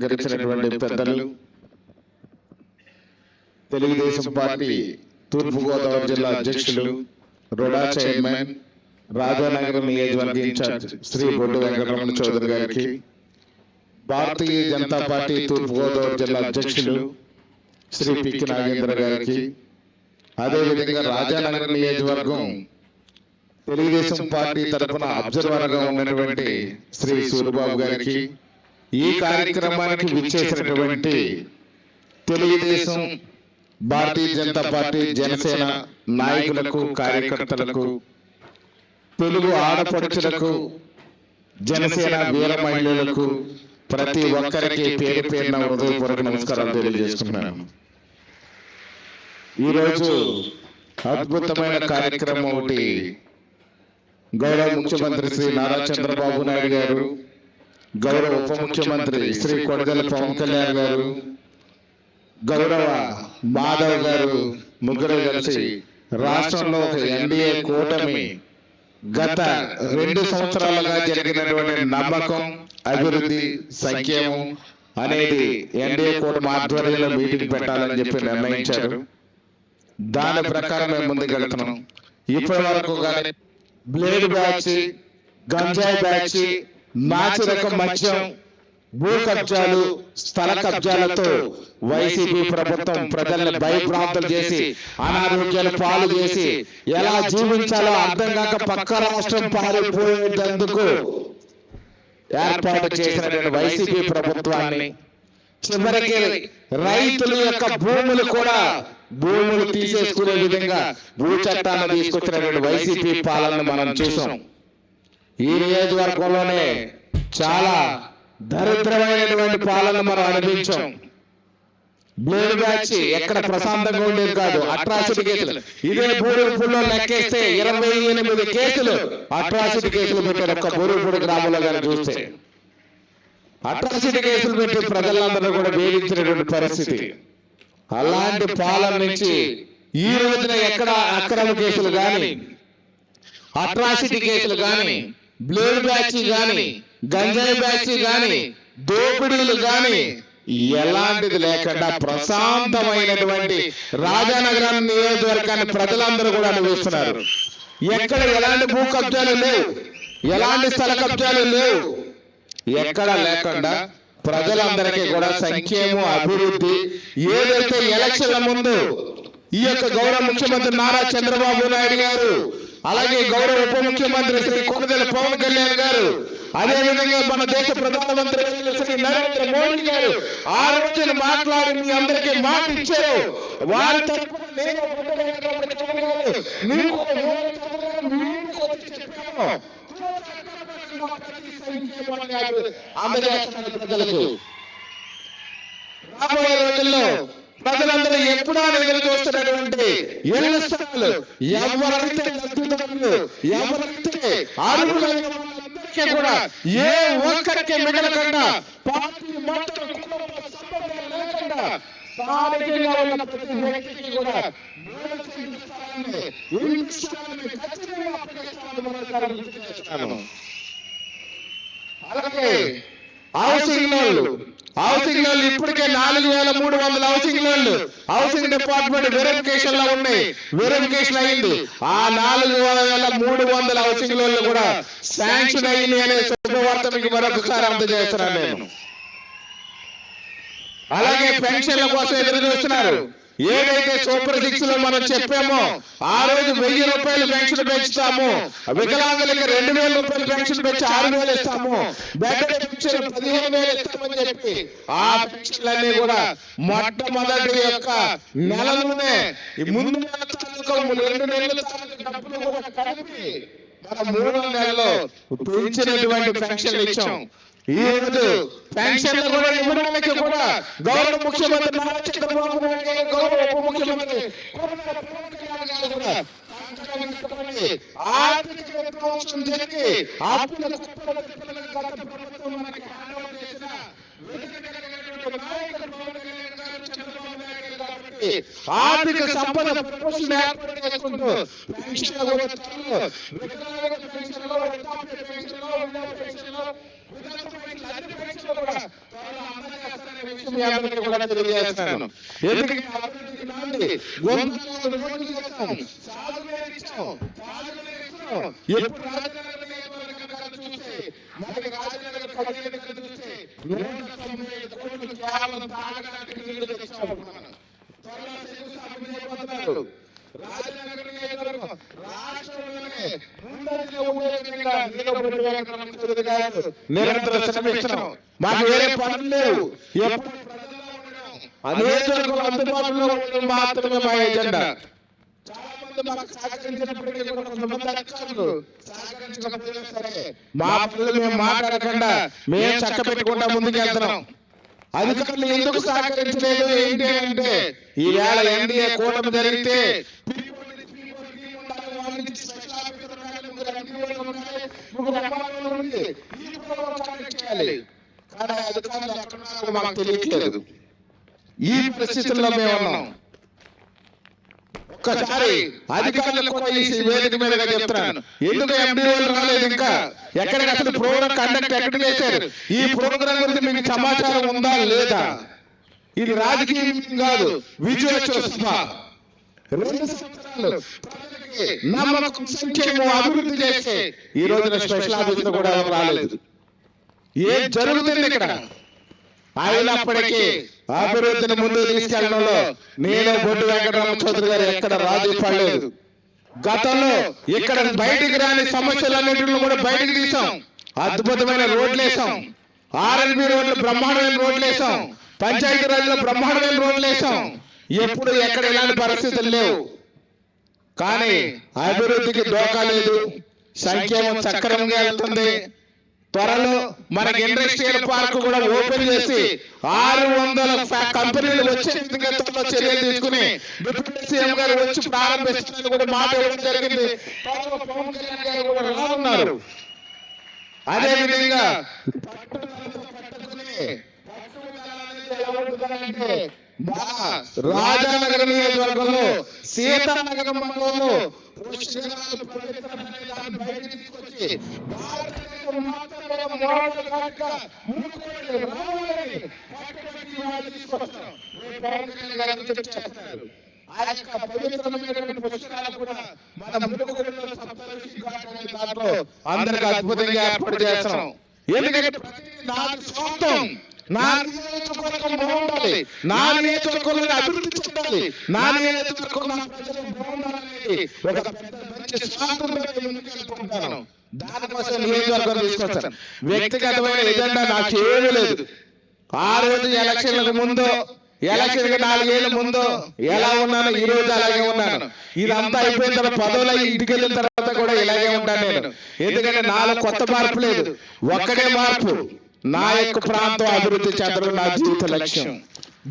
అలంకరించినటువంటి పెద్దలు, తెలుగుదేశం పార్టీ తూర్పుగోదావరి జిల్లా అధ్యక్షులు, రుడా చైర్మన్, రాజానగరం నియోజకవర్గ ఇన్ఛార్జ్ శ్రీ బొడ్డు వెంకటరమణ చౌదరి గారికి, భారతీయ జనతా పార్టీ తూర్పుగోదావరి జిల్లా అధ్యక్షులు శ్రీ పిక్కి నాగేంద్ర గారికి, అదేవిధంగా రాజానగరం నియోజకవర్గం తెలుగుదేశం పార్టీ తరఫున అబ్జర్వర్గా ఉన్నటువంటి శ్రీ సూరిబాబు గారికి, ఈ కార్యక్రమానికి విచ్చేసినటువంటి తెలుగుదేశం, భారతీయ జనతా పార్టీ, జనసేన నాయకులకు, కార్యకర్తలకు, తెలుగు ఆడపడుచులకు, జనసేన వీర మహిళలకు ప్రతి ఒక్కరికి పేరు పేరున హృదయపూర్వక నమస్కారాలు తెలియజేస్తున్నాను. ఈరోజు అద్భుతమైన కార్యక్రమం ఒకటి గౌరవ ముఖ్యమంత్రి శ్రీ నారా చంద్రబాబు నాయుడు గారు, గౌరవ ఉప ముఖ్యమంత్రి శ్రీ కొణిదెల పవన్ కళ్యాణ్ గారు, గౌరవ మాధవ్ గారు ముగ్గురు కలిసి రాష్ట్రంలో ఒక ఎన్డీఏ కూటమి గత 2 సంవత్సరాలుగా జరిగినటువంటి నమ్మకం, అభివృద్ధి, సంక్షేమం అనేది ఎన్డీఏ కూటమి ఆధ్వర్యంలో మీటింగ్ పెట్టాలని చెప్పి నిర్ణయించారు. దాని ప్రకారం మేము ముందుకెళ్తున్నాం. ఇప్పటి వరకు కానీ బ్లేడ్ బ్యాచ్, గంజాయి బ్యాచ్, నాచి రకం మద్యం, భూ కబ్జాలు, స్థల కబ్జాలతో వైసీపీ ప్రభుత్వం ప్రజల్ని భయభ్రాంతులు చేసి, అనారోగ్యాలు పాలు చేసి, ఎలా జీవించాలో అర్థం కాక పక్క రాష్ట్రం పారిపోయేందుకు ఏర్పాటు చేసినటువంటి వైసీపీ ప్రభుత్వాన్ని, చివరికి రైతుల యొక్క భూములు తీసేసుకునే విధంగా భూ చట్టాన్ని తీసుకొచ్చినటువంటి వైసీపీ పాలనను మనం చూసాం. ఈ నియోజకవర్గంలోనే చాలా దరిద్రమైనటువంటి పాలన మనం అనుభవించాం. బ్లేడ్ బ్యాచ్ ఎక్కడ ప్రశాంతంగా ఉండేది కాదు. అట్రాసిటీ కేసులు ఇదే బూరుగుపూడిలో లెక్కేస్తే 28 కేసులు అట్రాసిటీ కేసులు పెట్టారు. ఒక్క బూరుగుపూడి గ్రామంలో కానీ చూస్తే అట్రాసిటీ కేసులు పెట్టి ప్రజలందరూ కూడా వేధించినటువంటి పరిస్థితి. అలాంటి పాలన నుంచి ఈ రోజున ఎక్కడ అక్రమ కేసులు కానీ, అట్రాసిటీ కేసులు కానీ, బ్లేడ్ బ్యాచ్ కానీ, గంజాయి బ్యాచ్ కానీ, దోపిడీలు కానీ ఎలాంటిది లేకుండా ప్రశాంతమైనటువంటి రాజానగరం నియోజకవర్గాన్ని ప్రజలందరూ కూడా అనుభవిస్తున్నారు. ఎక్కడ ఎలాంటి భూ కబ్జాలు లేవు, ఎలాంటి స్థల కబ్జాలు లేవు, ఎక్కడ లేకుండా ప్రజలందరికీ కూడా సంక్షేమం, అభివృద్ధి ఏదైతే ఎలక్షన్ల ముందు ఈ యొక్క గౌరవ ముఖ్యమంత్రి నారా చంద్రబాబు నాయుడు గారు, అలాగే గౌరవ ఉప ముఖ్యమంత్రి శ్రీ కొణిదెల పవన్ కళ్యాణ్ గారు, అదేవిధంగా మన దేశ ప్రధానమంత్రి శ్రీ నరేంద్ర మోడీ గారు ఆ రోజున మాట్లాడి మీ అందరికీ మాట ఇచ్చారు. వారి తరఫున ప్రజలకు రాబోయే రోజుల్లో ప్రజలందరూ ఎప్పుడూ ఎదురు చూస్తున్నటువంటి ఇళ్ల స్థలాలు ఎవరైతే లబ్ధిదారులు, ఎవరైతే అర్హులైన వాళ్ళందరికీ కూడా ఏ ఒక్కరికి మిగలకుండా, పార్టీ మాత్రం లేకుండా స్థానికంగా ఉన్న ప్రతి వ్యక్తికి కూడా అలాగే హౌసింగ్ లోన్లు ఇప్పటికే 4300 హౌసింగ్ డిపార్ట్మెంట్ వెరిఫికేషన్ లో ఉన్నాయి. వెరిఫికేషన్ అయింది. ఆ 4300 హౌసింగ్ లోన్లు కూడా శాంక్షన్ అయ్యింది అనే శుభవార్త మీకు మరొకసారి అందజేస్తున్నాను నేను. అలాగే పెన్షన్ల కోసం ఎదురు చూస్తున్నారు. ఏదైతే సూపర్ 6 లో మనం చెప్పామో ఆ రోజు 1000 రూపాయలు పెన్షన్ పెంచుతాము, వికలాంగులకి 2000 రూపాయలు పెన్షన్ పెంచి 6000 ఇస్తాము, బెడ్ పెన్షన్ 15000 ఇస్తామని చెప్పి ఆ పెన్షన్లన్నీ కూడా మొట్టమొదటి యొక్క నెలలోనే ముందు నెల తాలూకా 2 నెలల తాలూకా డబ్బులు కూడా కలిపి మన 3వ నెలలో పెంచినటువంటి పెన్షన్లు ఇచ్చాం. ఈ రోజు పెన్షన్లు కూడా ఇవ్వడానికి కూడా గౌరవ ముఖ్యమంత్రి నారా చంద్రబాబు నాయుడు గారు, గౌరవ ఉప ముఖ్యమంత్రి ఆర్థిక విధ్వంసం జరిగి అప్పుల ఆర్థిక సంపద ప్రపోజల్ ఏర్పాటు చేసుకుంటూ పెన్షన్లు కూడా పెన్షన్లు విషయం మీ అందరికీ కూడా తెలియజేస్తున్నాను. ఎందుకంటే అభివృద్ధికి నాంది గొంతులో రోడ్లు చేస్తాం, సాగునీరు ఇచ్చాం, తాగునీరు ఇచ్చాం. ఎప్పుడు రాజనగర్ నియోజకవర్గం చూస్తే మనకి రాజనగర్ 15 చూస్తే 195 కోట్లు కేవలం తాగడానికి నీళ్లు తెచ్చాము. త్వరలో శంకుస్థాపన చేయబోతున్నారు. రాజనగర్ నియోజకవర్గం రాష్ట్రంలోనే ముందంజలో ఉండే విధంగా నీలబొట్టు వెంకటరమణ చౌదరి గారు నిరంతరం శ్రమిస్తున్నాం. మాకు వేరే పనులు లేవు. ఎప్పుడు ప్రజల్లో ఉండడం, ఆ నియోజకవర్గం అందుబాటులో ఉండడం మాత్రమే మా ఎజెండా. చాలా మంది మాకు సహకరించినప్పటికీ కూడా కొంతమంది అధికారులు సహకరించకపోయినా సరే మా పనులు మేము మాట్లాడకుండా మేము చక్క పెట్టుకుంటా ముందుకు వెళ్తున్నాం. అధికారులు ఎందుకు సహకరించలేదు ఏంటి అంటే ఈవేళ ఎన్డీఏ కూటమి జరిగితే కానీ అధికారులు ఎక్కడ మాకు తెలియట్లేదు. ఈ పరిస్థితుల్లో మేము ఉన్నాం. ఒక్కసారి అధికారులకు కూడా ఈ వేదిక మీదగా చెప్తున్నాను, ఎందుకు ఎండిఓలు రాలేదు? ఇంకా ఎక్కడికి అసలు ప్రోగ్రామ్ కండక్ట్ ఎక్కడ చేశారు? ఈ ప్రోగ్రాం గురించి మీకు సమాచారం ఉందా లేదా? ఇది రాజకీయం కాదు, విజయోత్సవ. 2 సంవత్సరాలు ప్రజలకి నమ్మకం, సంక్షేమం, అభివృద్ధి చేస్తే ఈ రోజున స్పెషల్ ఆఫీసులు కూడా రాలేదు. ఏం జరుగుతుంది ఇక్కడ? అయినప్పటికీ అభివృద్ధిని ముందుకు తీసుకెళ్లడంలో నేను బొడ్డు వెంకటరమణ చౌదరి గారు ఎక్కడ రాజీ పడలేదు. గతంలో ఇక్కడ బయటికి రాని సమస్యలన్నింటినీ కూడా బయటికి తీసాం. అద్భుతమైన రోడ్లు వేసాం, ఆర్ఎన్బి రోడ్లు బ్రహ్మాండమైన రోడ్లు వేసాం, పంచాయతీ రాజ్లో బ్రహ్మాండమైన రోడ్లు వేసాం. ఎప్పుడు ఎక్కడ ఇలాంటి పరిస్థితులు లేవు. కానీ అభివృద్ధికి డోకా లేదు, సంక్షేమం సక్రమంగా వెళ్తుంది. త్వరలో మనకి ఇండస్ట్రియల్ పార్క్ కూడా ఓపెన్ చేసి 600 కంపెనీలు వచ్చే విధంగా త్వరలో చర్యలు తీసుకుని డిప్యూటీ సీఎం గారు వచ్చి ప్రారంభిస్తారని కూడా మాట ఇవ్వడం జరిగింది. పవన్ కళ్యాణ్ గారు కూడా రానున్నారు. అదే విధంగా రాజానగర్ నియోజకవర్గంలో సీతానగరం మండలంలో అందరికి అద్భుతంగా ఏర్పాటు చేస్తున్నాం. ఎందుకంటే నాకు సొంతం, నా నియోజకవర్గం బాగుండాలి, నా నియోజకవర్గంలో అభివృద్ధి చెందాలి, నా నియోజకవర్గంలో ప్రజలు బాగుండాలని ఒక మంచి స్వాతంత్రం. దానికోసం నియోజకవర్గం తీసుకొస్తాను. వ్యక్తిగతమైన ఎజెండా నాకు ఏమీ లేదు. ఆ రోజు ఎలక్షన్లకు ముందు, ఎలక్షన్ 4 ఏళ్ల ముందు ఎలా ఉన్నాను, ఈ రోజు అలాగే ఉన్నాను. ఇదంతా అయిపోయిన తర్వాత పదవులు ఇంటికి వెళ్ళిన తర్వాత కూడా ఇలాగే ఉంటాను నేను. ఎందుకంటే నాలో కొత్త మార్పు లేదు, ఒక్కడే మార్పు. నా యొక్క ప్రాంతం అభివృద్ధి చెందడం నా జీవిత లక్ష్యం.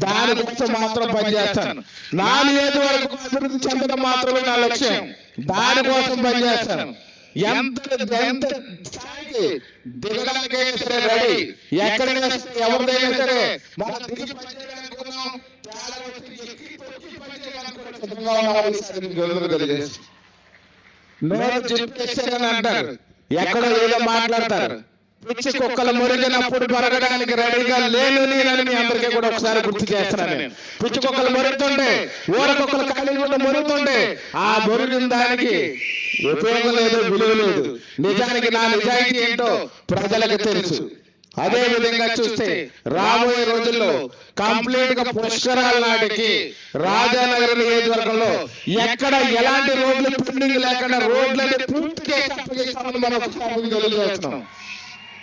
దానికోసం మాత్రం పనిచేస్తాను. నా నియోజకవర్గం అభివృద్ధి చెందడం మాత్రమే నా లక్ష్యం. దానికోసం పనిచేస్తాను. ఎంత స్థాయికి దిగడానికైనా సరే రెడీ. ఎక్కడైనా సరే, ఎవరిదైనా సరే మన దిగి పనిచేయడానుకున్నాం. నేను చెప్పేసానని అంటారు, ఎక్కడో ఏదో మాట్లాడతారు. పిచ్చి కుక్కలు మురిగినప్పుడు మరగడానికి రెడీగా లేను నేనని మీ అందరికీ కూడా ఒకసారి గుర్తు చేస్తున్నాను. నేను పిచ్చి కుక్కలు మురుగుతుంటే, ఊర కుక్కలు ఖాళీ కూడా మురుగుతుంటే ఆ మురిగిన దానికి ఉపయోగం లేదు, విలువ లేదు. నిజానికి నా నిజాయితీ ఏంటో ప్రజలకు తెలుసు. అదే విధంగా చూస్తే రాబోయే రోజుల్లో కంప్లీట్ గా పుష్కరాల నాటికి రాజానగర్ నియోజకవర్గంలో ఎక్కడ ఎలాంటి రోడ్లు పెండింగ్ లేకుండా రోడ్లని పూర్తి చేసి అప్పగిస్తామని మనం ఒకసారి తెలియజేస్తున్నాం.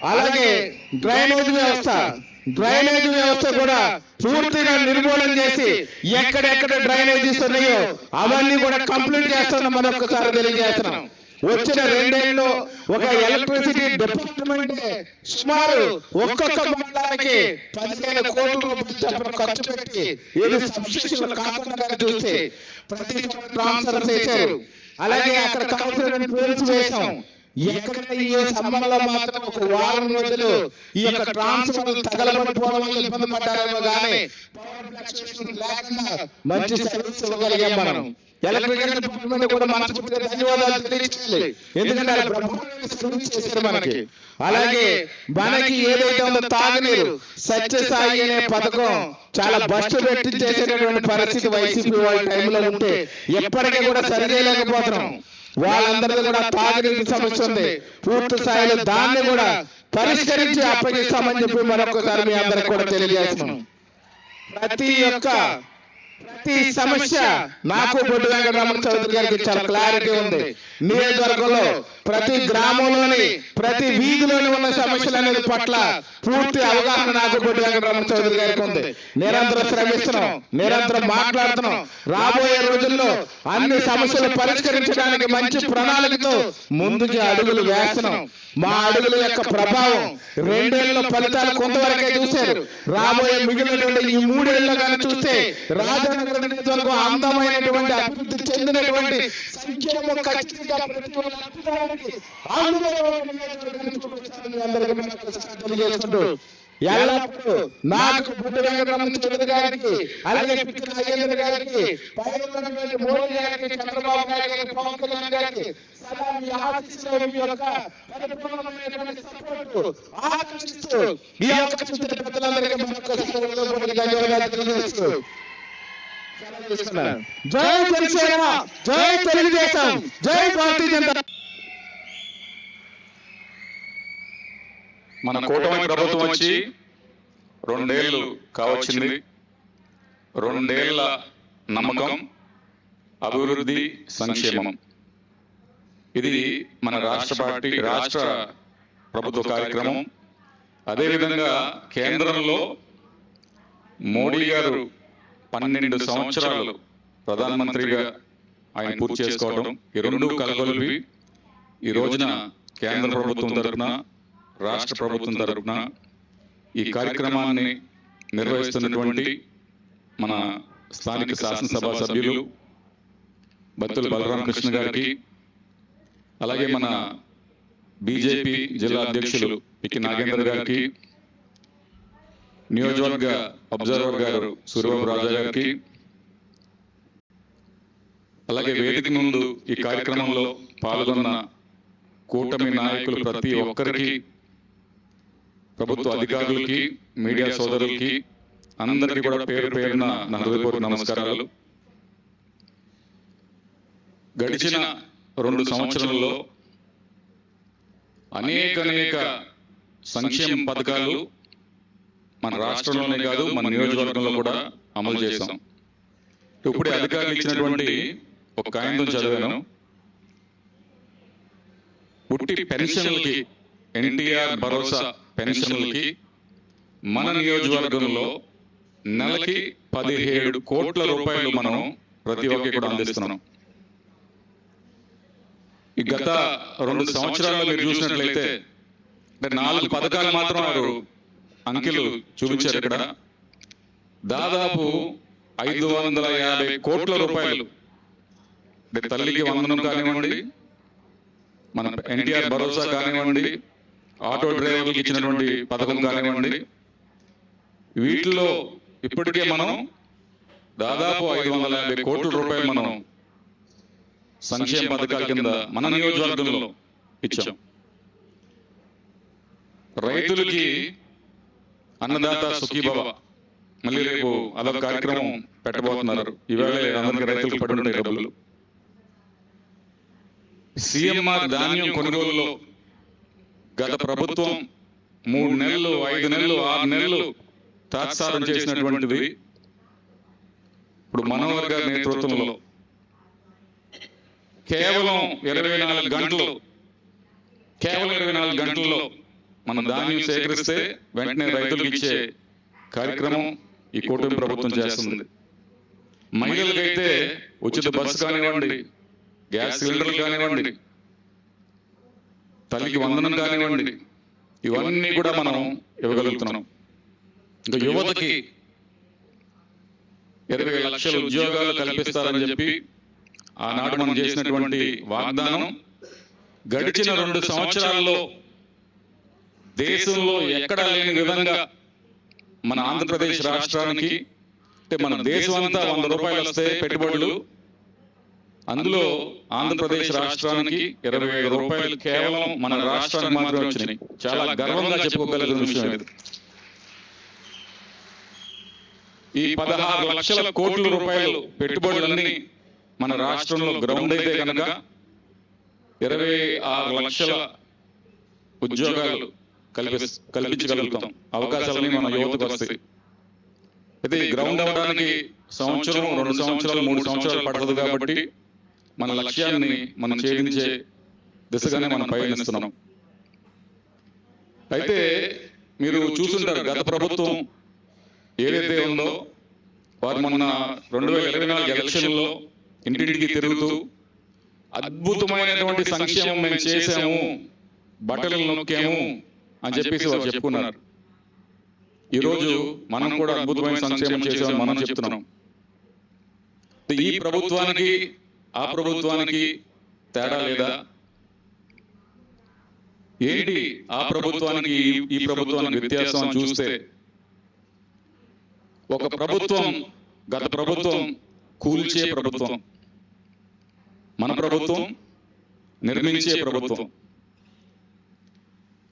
అలాగే డ్రైనేజ్ వ్యవస్థ కూడా పూర్తిగా నిర్మూలన చేసి ఎక్కడెక్కడ డ్రైనేజీస్ ఉన్నాయో అవన్నీ కూడా కంప్లీట్ చేస్తున్నాం మనం ఒక్కసారి తెలియజేస్తున్నాం. వచ్చిన 2 ఏళ్ళు ఒక ఎలక్ట్రిసిటీ డిపార్ట్మెంట్ సుమారు ఒక్కొక్క మండలానికి 15 కోట్ల రూపాయలు ఖర్చు పెట్టి ఇది సబ్స్టేషన్ కాకుండా చూస్తే ప్రతి ట్రాన్స్ఫర్ చేశారు. అలాగే అక్కడ కావాల్సిన పేర్స్ వేశాం. ఎక్కడ ఈ సమ్మర్లో మాత్రం ఒక వారం రోజులు ఈ యొక్క ట్రాన్స్ఫర్ తగలబడిపోవడం వల్ల ఇబ్బంది పడ్డారేమో కానీ పవర్ ఫ్లక్చుయేషన్ లేకుండా మంచి సర్వీస్ ఇవ్వగలిగాం మనం. ఎలక్ట్రికల్ డిపార్ట్మెంట్ కూడా మనస్ఫూర్తిగా ధన్యవాదాలు తెలియజేయాలి. ఎందుకంటే వాళ్ళు బ్రహ్మాండంగా సర్వీస్ చేశారు మనకి. అలాగే మనకి ఏదైతే ఉందో తాగునీరు సత్యసాయి అనే పథకం చాలా బస్సు పెట్టి చేసేటటువంటి పరిస్థితి వైసీపీ వాళ్ళ టైంలో ఉంటే ఎప్పటికీ కూడా సరి చేయలేకపోతున్నాం. వాళ్ళందరికీ కూడా తాగునీటి సమస్య ఉంది. పూర్తి స్థాయిలో దాన్ని కూడా పరిష్కరించి అప్పగిస్తామని చెప్పి మరొకసారి మీ అందరికి కూడా తెలియజేస్తున్నాం. ప్రతి సమస్య నాకు బొడ్డు వెంకటరమణ చౌదరి గారికి చాలా క్లారిటీ ఉంది. నియోజకవర్గంలో ప్రతి గ్రామంలోని ప్రతి వీధిలోని ఉన్న సమస్యలు అనేది పట్ల పూర్తి అవగాహన నాకు బొడ్డు వెంకటరమణ చౌదరి గారికి ఉంది. నిరంతరం శ్రమిస్తున్నాం, నిరంతరం మాట్లాడుతున్నాం. రాబోయే రోజుల్లో అన్ని సమస్యలు పరిష్కరించడానికి మంచి ప్రణాళికతో ముందుకి అడుగులు వేస్తున్నాం. మా అడుగుల యొక్క ప్రభావం 2 ఏళ్ల ఫలితాలు కొంతవరకే చూశారు. రాబోయే మిగిలినటువంటి ఈ 3 ఏళ్లలో కానీ చూస్తే రాజనగర నియోజకవర్గం అందమైనటువంటి అభివృద్ధి చెందినటువంటి సంక్షేమ ఖచ్చితంగా ప్రతి ఒక్కరికి తెలియజేసుకుంటూ ఎల్లప్పుడూ నాకు బుడ్డ వెంకటరమణ చౌదరి గారికి, అలాగే పిచ్చి నాగేంద్ర గారికి, పైన ఉన్నటువంటి మోడీ గారికి, చంద్రబాబు నాయుడు గారికి, పవన్ కళ్యాణ్ గారికి సదా మీ ఆశీస్సులు, మీ యొక్క పరిపూర్ణమైనటువంటి సపోర్టు ఆకర్షిస్తూ ఈ అవకాశం పెద్దలందరికీ మరొకసారి ధన్యవాదాలు తెలియజేస్తూ జై జనసేన, జై తెలుగుదేశం, జై భారతీయ జనతా. మన కూటమి ప్రభుత్వం వచ్చి 2 ఏళ్ళు కావచ్చింది. 2 ఏళ్ల నమ్మకం, అభివృద్ధి, సంక్షేమం, ఇది మన రాష్ట్ర ప్రభుత్వ కార్యక్రమం. అదేవిధంగా కేంద్రంలో మోడీ గారు 12 సంవత్సరాలు ప్రధానమంత్రిగా ఆయన పూర్తి చేసుకోవడం, ఈ 2 కలగొలిపి ఈ రోజున కేంద్ర ప్రభుత్వం తరఫున, రాష్ట్ర ప్రభుత్వం తరఫున ఈ కార్యక్రమాన్ని నిర్వహిస్తున్నటువంటి మన స్థానిక శాసనసభ సభ్యులు బత్తుల బలరామకృష్ణ గారికి, అలాగే మన బీజేపీ జిల్లా అధ్యక్షులు పిచ్చి నాగేంద్ర గారికి, నియోజకవర్గ అబ్జర్వర్ గారు సూర్యబాబు రాజా గారికి, అలాగే వేదిక ముందు ఈ కార్యక్రమంలో పాల్గొన్న కూటమి నాయకులు ప్రతి ఒక్కరికి, ప్రభుత్వ అధికారులకి, మీడియా సోదరులకి అందరికీ కూడా పేరు పేరున నా హృదయపూర్వక నమస్కారాలు. గడిచిన 2 సంవత్సరాలలో అనేక సంక్షేమ పథకాలు మన రాష్ట్రంలోనే కాదు, మన నియోజకవర్గంలో కూడా అమలు చేశాం. ఇప్పుడే అధికారులు ఇచ్చినటువంటి ఒక కాగితం చదివాను. పుట్టి పెన్షన్లకి, ఎన్టీఆర్ భరోసా పెన్షన్లకి మన నియోజకవర్గంలో నెలకి 17 కోట్ల రూపాయలు మనం ప్రతి ఒక్కరికి కూడా అందిస్తున్నాం. ఈ గత 2 సంవత్సరాల్లో మీరు చూసినట్లయితే 4 పథకాలు మాత్రం వారు అంకెలు చూపించారు. ఇక్కడ దాదాపు 550 కోట్ల రూపాయలు, అంటే తల్లికి వందనం కానివ్వండి, మన ఎన్టీఆర్ భరోసా కానివ్వండి, ఆటో డ్రైవర్లకు ఇచ్చినటువంటి పథకం కానివ్వండి, వీటిలో ఇప్పటికే మనం దాదాపు 550 కోట్ల రూపాయలు మనం సంక్షేమ పథకాల కింద మన నియోజకవర్గంలో ఇచ్చాం. రైతులకి అన్నదాత సుఖీభవ, మళ్ళీ రేపు అదొక కార్యక్రమం పెట్టబోతున్నారు. ఈవేళ అందరికీ రైతులకు పడి ఉంటాయి డబ్బులు. సీఎంఆర్ ధాన్యం కొనుగోలులో గత ప్రభుత్వం 3 నెలలు, 5 నెలలు, 6 నెలలు తాత్సారం చేసినటువంటిది ఇప్పుడు మనోహర్ గారి నేతృత్వంలో కేవలం 24 గంటల్లో మన ధాన్యం సేకరిస్తే వెంటనే రైతులకు ఇచ్చే కార్యక్రమం ఈ కూటమి ప్రభుత్వం చేస్తుంది. మహిళలకైతే ఉచిత బస్సు కానివ్వండి, గ్యాస్ సిలిండర్లు కానివ్వండి, తల్లికి వందనం కానివ్వండి, ఇవన్నీ కూడా మనం ఇవ్వగలుగుతున్నాం. ఇంకా యువతకి 20 లక్షల ఉద్యోగాలు కల్పిస్తారని చెప్పి ఆనాడు మనం చేసినటువంటి వాగ్దానం గడిచిన 2 సంవత్సరాల్లో దేశంలో ఎక్కడా లేని విధంగా మన ఆంధ్రప్రదేశ్ రాష్ట్రానికి, అంటే మన దేశం అంతా 100 రూపాయలు వస్తే పెట్టుబడులు, అందులో ఆంధ్రప్రదేశ్ రాష్ట్రానికి 25 రూపాయలు కేవలం మన రాష్ట్రానికి మాత్రమే వచ్చినాయి. చాలా గర్వంగా చెప్పుకోగలిగిన విషయం ఇది. ఈ 16 లక్షల కోట్ల రూపాయలు పెట్టుబడులన్నీ మన రాష్ట్రంలో గ్రౌండ్ అయితే కనుక 26 లక్షల ఉద్యోగాలు కల్పించగలుగుతాం. అవకాశాలని మన యువతకు వస్తాయి. అయితే ఈ గ్రౌండ్ అవ్వడానికి సంవత్సరం, 2 సంవత్సరాలు, 3 సంవత్సరాలు పడుతుంది. కాబట్టి మన లక్ష్యాన్ని మనం ఛేదించే దిశగానే మనం పయనిస్తున్నాం. అయితే మీరు చూసుంటారు, గత ప్రభుత్వం ఏదైతే ఉందో వారు మొన్న 2024 ఎలక్షన్లో ఇంటింటికి తిరుగుతూ అద్భుతమైనటువంటి సంక్షేమం మేము చేశాము, బట్టలు నొక్కాము అని చెప్పేసి వారు చెప్పుకున్నారు. ఈరోజు మనం కూడా అద్భుతమైన సంక్షేమం చేశామని మనం చెప్తున్నాం. ఈ ప్రభుత్వానికి ఆ ప్రభుత్వానికి తేడా లేదా? ఏంటి ఆ ప్రభుత్వానికి ఈ ప్రభుత్వానికి వ్యత్యాసం అని చూస్తే, ఒక ప్రభుత్వం, గత ప్రభుత్వం కూల్చే ప్రభుత్వం, మన ప్రభుత్వం నిర్మించే ప్రభుత్వం.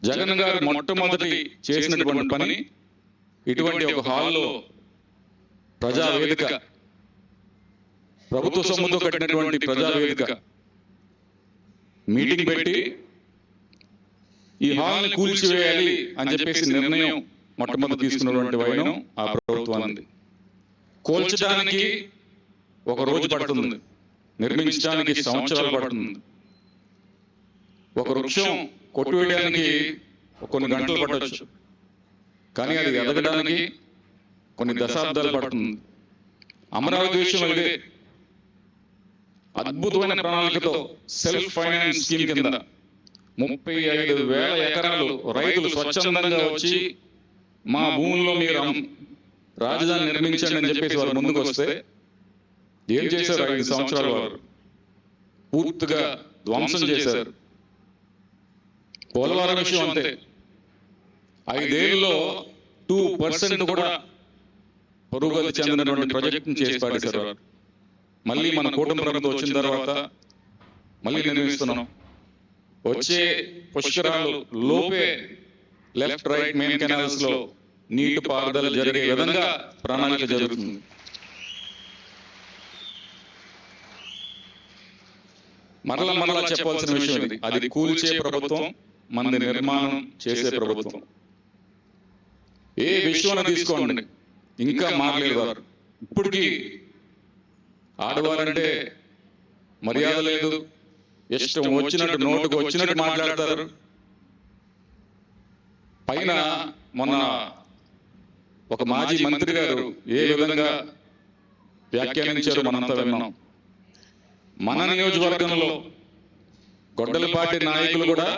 జగన్ గారు మొట్టమొదటి చేసినటువంటి పని ఇటువంటి ఒక హాల్లో ప్రజావేదిక, ప్రభుత్వ సొమ్ముతో కట్టినటువంటి ప్రజావేదిక మీటింగ్ పెట్టి ఈ హాల్ని కూల్చివేయాలి అని చెప్పేసి నిర్ణయం మొట్టమొదటి తీసుకున్నటువంటి వైనం ఆ ప్రభుత్వానికి. కూల్చడానికి 1 రోజు పడుతుంది, నిర్మించడానికి సంవత్సరాలు పడుతుంది. ఒక వృక్షం కొట్టువేయడానికి కొన్ని గంటలు పట్టవచ్చు, కానీ అది ఎదగడానికి కొన్ని దశాబ్దాలు పడుతుంది. అమరావతి విషయం ఇదే. అద్భుతమైన ప్రణాళికతో సెల్ఫ్ ఫైనాన్స్ స్కీమ్ కింద 35,000 ఎకరాలు రైతులు స్వచ్ఛందంగా వచ్చి మా భూముల్లో మీరు రాజధాని నిర్మించండి అని చెప్పేసి వారు ముందుకు వస్తే ఏం చేశారు? 5 సంవత్సరాలు వారు పూర్తిగా ధ్వంసం చేశారు. పోలవరం విషయం అంతే. 5 ఏళ్లలో 2% కూడా పురోగతి చెందినటువంటి ప్రాజెక్టును చేసి పాడేశారు వారు. మళ్ళీ మన కూటమి ప్రభుత్వం వచ్చిన తర్వాత మళ్ళీ నిర్మిస్తున్నాం. వచ్చే పుష్కరాలు లోపే లెఫ్ట్ రైట్ మెయిన్ కెనాల్స్ లో నీటి పారుదల జరిగే విధంగా ప్రణాళిక జరుగుతుంది. మరలా చెప్పాల్సిన విషయం ఇది. అది కూల్చే ప్రభుత్వం, మనది నిర్మాణం చేసే ప్రభుత్వం. ఏ విషయం తీసుకోండి, ఇంకా మారలేదు వారు. ఇప్పటికీ ఆడవారంటే మర్యాద లేదు, ఇష్టం వచ్చినట్టు నోటుకు వచ్చినట్టు మాట్లాడతారు. పైన మొన్న ఒక మాజీ మంత్రి గారు ఏ విధంగా వ్యాఖ్యానించారో మనంతా విన్నాం. మన నియోజకవర్గంలో గొడ్డలపాటి నాయకులు కూడా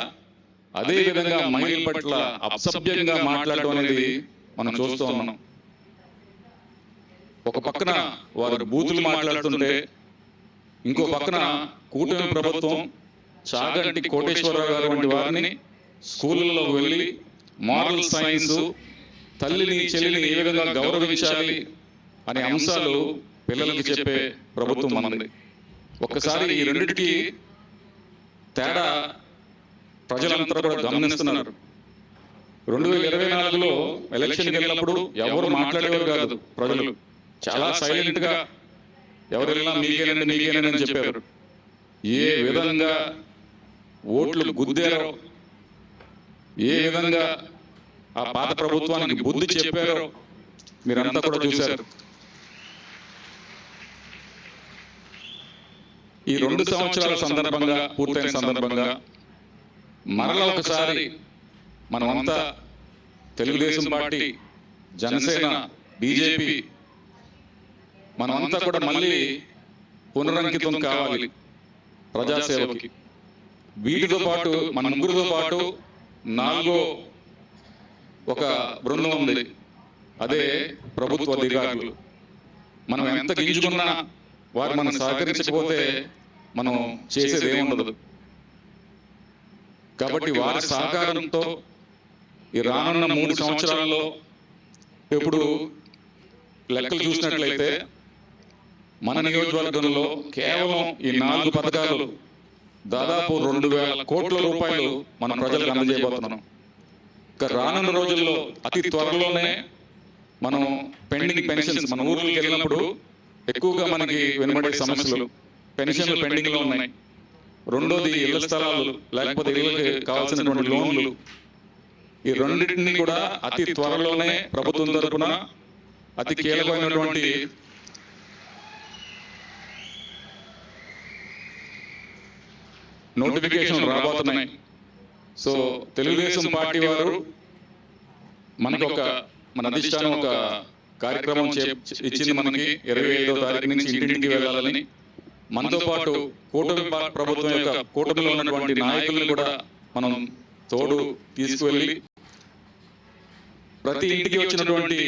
అదే విధంగా మహిళల పట్ల అసభ్యంగా మాట్లాడటం అనేది మనం చూస్తూ ఉన్నాం. ఒక పక్కన వారు బూతులు మాట్లాడుతుంటే, ఇంకో పక్కన కూటమి ప్రభుత్వం చాగంటి కోటేశ్వరరావు గారు వంటి వారిని స్కూళ్ళలో వెళ్ళి మారల్ సైన్స్, తల్లిని చెల్లిని ఏ విధంగా గౌరవించాలి అనే అంశాలు పిల్లలకి చెప్పే ప్రభుత్వం మనది. ఒక్కసారి ఈ రెండింటికి తేడా ప్రజలంతా కూడా గమనిస్తున్నారు. 2024లో ఎలక్షన్కి వెళ్ళినప్పుడు ఎవరు మాట్లాడేవారు కాదు. ప్రజలు చాలా సైలెంట్ గా ఎవరెల్లా మీకేనని చెప్పారు. ఏ విధంగా ఓట్లు గుద్దారో, ఏ విధంగా ఆ పాత ప్రభుత్వానికి బుద్ధి చెప్పారో మీరంతా కూడా చూశారు. ఈ 2 సంవత్సరాల సందర్భంగా, పూర్తయిన సందర్భంగా మరలా ఒకసారి మనమంతా తెలుగుదేశం పార్టీ, జనసేన, బీజేపీ మనమంతా కూడా మళ్ళీ పునరంకితం కావాలి ప్రజాసేవకి. వీటితో పాటు మన ముగ్గురితో పాటు 4వ ఒక బృందం ఉంది, అదే ప్రభుత్వ అధికారులు. మనం ఎంత గింజుకున్నా వారు మనం సహకరించకపోతే మనం చేసేది ఏముండదు. కాబట్టి వారి సహకారంతో ఈ రానున్న 3 సంవత్సరాల్లో ఇప్పుడు లెక్కలు చూసినట్లయితే మన నియోజకవర్గంలో కేవలం ఈ 4 పథకాలు దాదాపు 2,000 కోట్ల రూపాయలు మన ప్రజలకు అందజేయబోతున్నాం. ఇక రానున్న రోజుల్లో అతి త్వరలోనే మనం పెండింగ్ పెన్షన్స్, మన ఊర్లకు వెళ్ళినప్పుడు ఎక్కువగా మనకి వినబడే సమస్యలు పెన్షన్లు పెండింగ్ లో ఉన్నాయి. రెండోది ఇళ్ల స్థలాలు, లేకపోతే ఇళ్ళకి కావాల్సినటువంటి లోన్లు. ఈ రెండింటిని కూడా అతి త్వరలోనే ప్రభుత్వం తరపున అతి కీలకమైనటువంటి నోటిఫికేషన్ రాబోతున్నాయి. సో తెలుగుదేశం పార్టీ వారు మనకి మన అధిష్టానం ఒక కార్యక్రమం ఇచ్చింది. మనకి 25వ తారీఖు నుంచి ఇంటింటికి వెళ్ళాలని. మనతో పాటు కూటమి ప్రభుత్వం యొక్క కూటమిలో ఉన్నటువంటి నాయకులను కూడా మనం తోడు తీసుకువెళ్ళి ప్రతి ఇంటికి వచ్చినటువంటి